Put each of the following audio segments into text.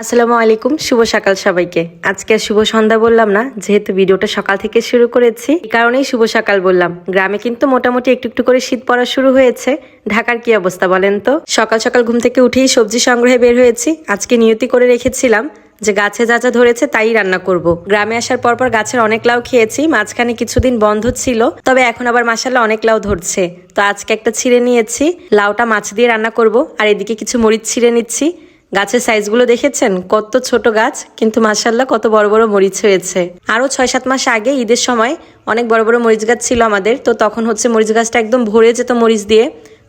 আসসালামু আলাইকুম, শুভ সকাল সবাইকে। আজকে শুভ সন্ধ্যা বললাম না, যেহেতু ভিডিওটা সকাল থেকে শুরু করেছি এই কারণেই শুভ সকাল বললাম। গ্রামে কিন্তু মোটামুটি একটু একটু করে শীত পড়া শুরু হয়েছে। ঢাকার কি অবস্থা বলেন তো? সকাল সকাল ঘুম থেকে উঠেই সবজি সংগ্রহে বের হয়েছি। আজকে নিয়তি করে রেখেছিলাম যে গাছে যা যা ধরেছে তাই রান্না করব। গ্রামে আসার পর গাছের অনেক লাউ খেয়েছি, মাঝখানে কিছুদিন বন্ধ ছিল, তবে এখন আবার মাশাআল্লাহ অনেক লাউ ধরছে। তো আজকে একটা ছিঁড়ে নিয়েছি, লাউটা মাছ দিয়ে রান্না করব। আর এদিকে কিছু মরিচ ছিঁড়ে নিচ্ছি। গাছের সাইজগুলো দেখেছেন, কত ছোট গাছ, কিন্তু মাশাআল্লাহ কত বড় বড় মরিচ হয়েছে। আরো 6-7 মাস আগে ঈদের সময় অনেক বড় বড় মরিচ গাছ ছিল আমাদের, তো তখন মরিচ গাছটা একদম ভরে যেত মরিচ দিয়ে।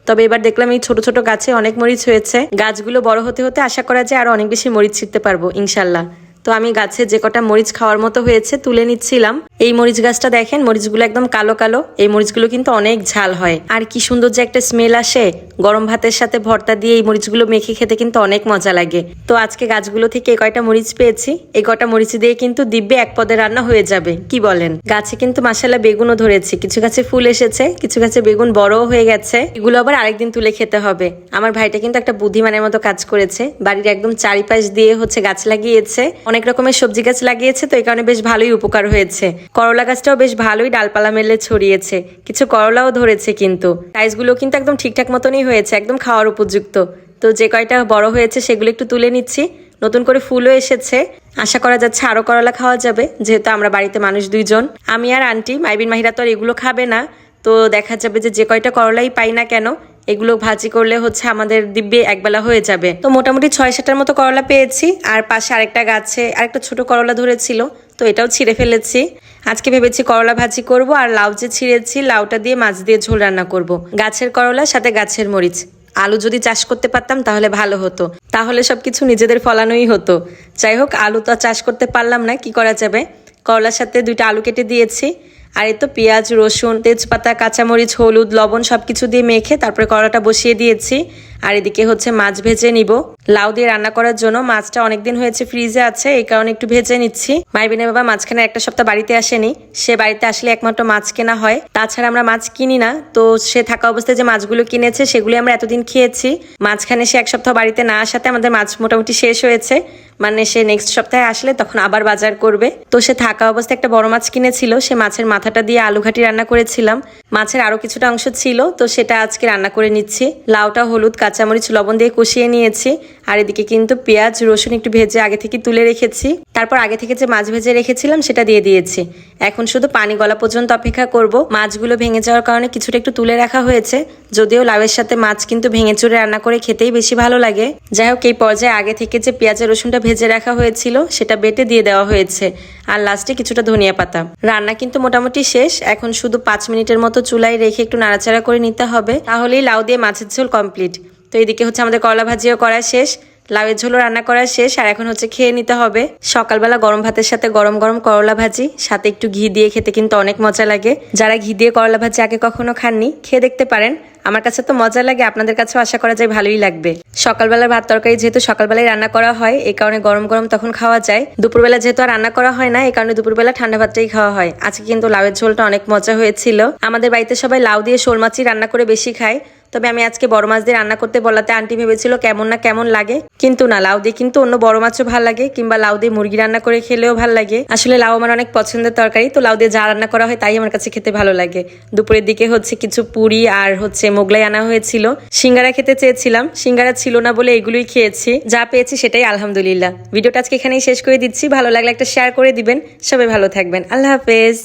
তবে এবার দেখলাম এই ছোট ছোট গাছে অনেক মরিচ হয়েছে। গাছগুলো বড় হতে হতে আশা করা যায় আরো অনেক বেশি মরিচ ছিঁড়তে পারবো ইনশাল্লাহ। তো আমি গাছে যে কটা মরিচ খাওয়ার মতো হয়েছে তুলে নিচ্ছিলাম। এই মরিচ গাছটা দেখেন, মরিচগুলো একদম কালো কালো। এই মরিচগুলো কিন্তু অনেক ঝাল হয়, আর কি সুন্দর যে একটা স্মেল আসে। গরম ভাতের সাথে ভর্তা দিয়ে এই মরিচগুলো মেখে খেতে কিন্তু অনেক মজা লাগে। তো আজকে গাছগুলো থেকে এই কয়টা মরিচ পেয়েছি, এই কয়টা মরিচ দিয়ে কিন্তু দিব্যে এক পদে রান্না হয়ে যাবে, কি বলেন? গাছে কিন্তু মাশাআল্লাহ বেগুনও ধরেছে, কিছু গাছে ফুল এসেছে, কিছু গাছে বেগুন বড়ও হয়ে গেছে। এগুলো আবার আরেকদিন তুলে খেতে হবে। আমার ভাইটা কিন্তু একটা বুদ্ধিমানের মতো কাজ করেছে, বাড়ির একদম চারিপাশ দিয়ে গাছ লাগিয়েছে, অনেক রকমের সবজি গাছ লাগিয়েছে, তো এই কারণে বেশ ভালোই উপকার হয়েছে। করলা গাছটাও বেশ ভালোই ডালপালা মেলে ছড়িয়েছে, কিছু করলাও ধরেছে, কিন্তু সাইজগুলো কিন্তু একদম ঠিকঠাক মতনই হয়েছে, একদম খাওয়ার উপযুক্ত। তো যে কয়টা বড় হয়েছে সেগুলো একটু তুলে নিচ্ছি। নতুন করে ফুলও এসেছে, আশা করা যাচ্ছে আরো করলা খাওয়া যাবে, যেহেতু আমরা বাড়িতে মানুষ 2 জন, আমি আর আন্টি। মাইবিন মাহিরা তো আর এগুলো খাবে না, তো দেখা যাবে যে কয়টা করলাই পাই না কেন এগুলো ভাজি করলে আমাদের দিব্যে একবেলা হয়ে যাবে। তো মোটামুটি 6-7টার মতো করলা পেয়েছি, আর পাশে আরেকটা গাছে আরেকটা ছোট করলা ধরেছিল, তো এটাও ছিঁড়ে ফেলেছি। আজকে ভেবেছি করলা ভাজি করব, আর লাউ যে ছিঁড়েছি লাউটা দিয়ে মাছ দিয়ে ঝোল রান্না করব। গাছের করলার সাথে গাছের মরিচ। আলু যদি চাষ করতে পারতাম তাহলে ভালো হতো, তাহলে সবকিছু নিজেদের ফলানোই হতো। যাই হোক, আলু তো চাষ করতে পারলাম না, কি করা যাবে। করলার সাথে 2টা আলু কেটে দিয়েছি, আর এই তো পেঁয়াজ, রসুন, তেজপাতা, কাঁচামরিচ, হলুদ, লবণ সবকিছু দিয়ে মেখে তারপরে কড়াটা বসিয়ে দিয়েছি। আর এদিকে মাছ ভেজে নিব লাউ দিয়ে রান্না করার জন্য। মাছটা অনেকদিন হয়েছে ফ্রিজে আছে, এই কারণে একটু ভেজে নিচ্ছি। মাইবিনের বাবা মাঝখানে একটা সপ্তাহ বাড়িতে আসেনি, সে বাড়িতে আসলে একমাত্র মাছ কেনা হয়, তাছাড়া আমরা মাছ কিনি না। তো সে থাকা অবস্থায় যে মাছগুলো কিনেছে সেগুলি আমরা এতদিন খেয়েছি। মাঝখানে সে 1 সপ্তাহ বাড়িতে না আসাতে আমাদের মাছ মোটামুটি শেষ হয়েছে, মানে সে নেক্সট সপ্তাহে আসলে তখন আবার বাজার করবে। তো সে থাকা অবস্থায় একটা বড় মাছ কিনেছিল, সে মাছের মাথাটা দিয়ে আলু ঘাটি রান্না করেছিলাম। মাছের আরো কিছুটা অংশ ছিল, তো সেটা আজকে রান্না করে নিচ্ছি। লাউটা হলুদ, কাঁচামরিচ, লবণ দিয়ে কষিয়ে নিয়েছি। আর এদিকে কিন্তু পেঁয়াজ, রসুন একটু ভেজে আগে থেকে তুলে রেখেছি, তারপর আগে থেকে যে মাছ ভেজে রেখেছিলাম সেটা দিয়ে দিয়েছি। এখন শুধু পানি গলা পর্যন্ত অপেক্ষা করব। মাছগুলো ভেঙে যাওয়ার কারণে কিছুটা একটু তুলে রাখা হয়েছে, যদিও লাউয়ের সাথে মাছ কিন্তু ভেঙে চুরে রান্না করে খেতেই বেশি ভালো লাগে। যাই হোক, এই পর্যায়ে আগে থেকে যে পেঁয়াজ আর রসুনটা ভেজে রাখা হয়েছিল সেটা বেটে দিয়ে দেওয়া হয়েছে, আর লাস্টে কিছুটা ধনিয়া পাতা। রান্না কিন্তু মোটামুটি শেষ, এখন শুধু 5 মিনিটের মতো চুলায় রেখে একটু নাড়াচাড়া করে নিতে হবে, তাহলেই লাউ দিয়ে মাছের ঝোল কমপ্লিট। তো এদিকে আমাদের করলা ভাজিও করা শেষ, লাউয়ের ঝোলও রান্না করা শেষ, আর এখন খেয়ে নিতে হবে। সকালবেলা গরম ভাতের সাথে গরম গরম করলা ভাজি, সাথে একটু ঘি দিয়ে খেতে কিন্তু অনেক মজা লাগে। যারা ঘি দিয়ে করলা ভাজি আগে কখনো খাননি, খেয়ে দেখতে পারেন। আমার কাছে তো মজা লাগে, আপনাদের কাছেও আশা করা যায় ভালোই লাগবে। সকালবেলার ভাত তরকারি যেহেতু সকালবেলায় রান্না করা হয়, এই কারণে গরম গরম তখন খাওয়া যায়। দুপুরবেলা যেহেতু আর রান্না করা হয় না, এই কারণে দুপুরবেলা ঠান্ডা ভাতটাই খাওয়া হয়। আজকে কিন্তু লাউয়ের ঝোলটা অনেক মজা হয়েছিল। আমাদের বাড়িতে সবাই লাউ দিয়ে শোল মাছই রান্না করে বেশি খায়, তবে আমি আজকে বড় মাছ দিয়ে রান্না করতে বলাতে আন্টি ভেবেছিল কেমন না কেমন লাগে, কিন্তু না, লাউ দিয়ে কিন্তু অন্য বড় মাছও ভালো লাগে, কিংবা লাউ দিয়ে মুরগি রান্না করে খেলেও ভালো লাগে। আসলে লাউ আমার অনেক পছন্দের তরকারি, তো লাউ দিয়ে যা রান্না করা হয় তাই আমার কাছে খেতে ভালো লাগে। দুপুরের দিকে কিছু পুরি আর মোগলাই আনা হয়েছিল। সিঙ্গারা খেতে চেয়েছিলাম, সিঙ্গারা ছিল না বলে এগুলোই খেয়েছি। যা পেয়েছি সেটাই আলহামদুলিল্লাহ। ভিডিওটা আজকে এখানেই শেষ করে দিচ্ছি। ভালো লাগলে একটা শেয়ার করে দিবেন। সবাই ভালো থাকবেন। আল্লাহ হাফেজ।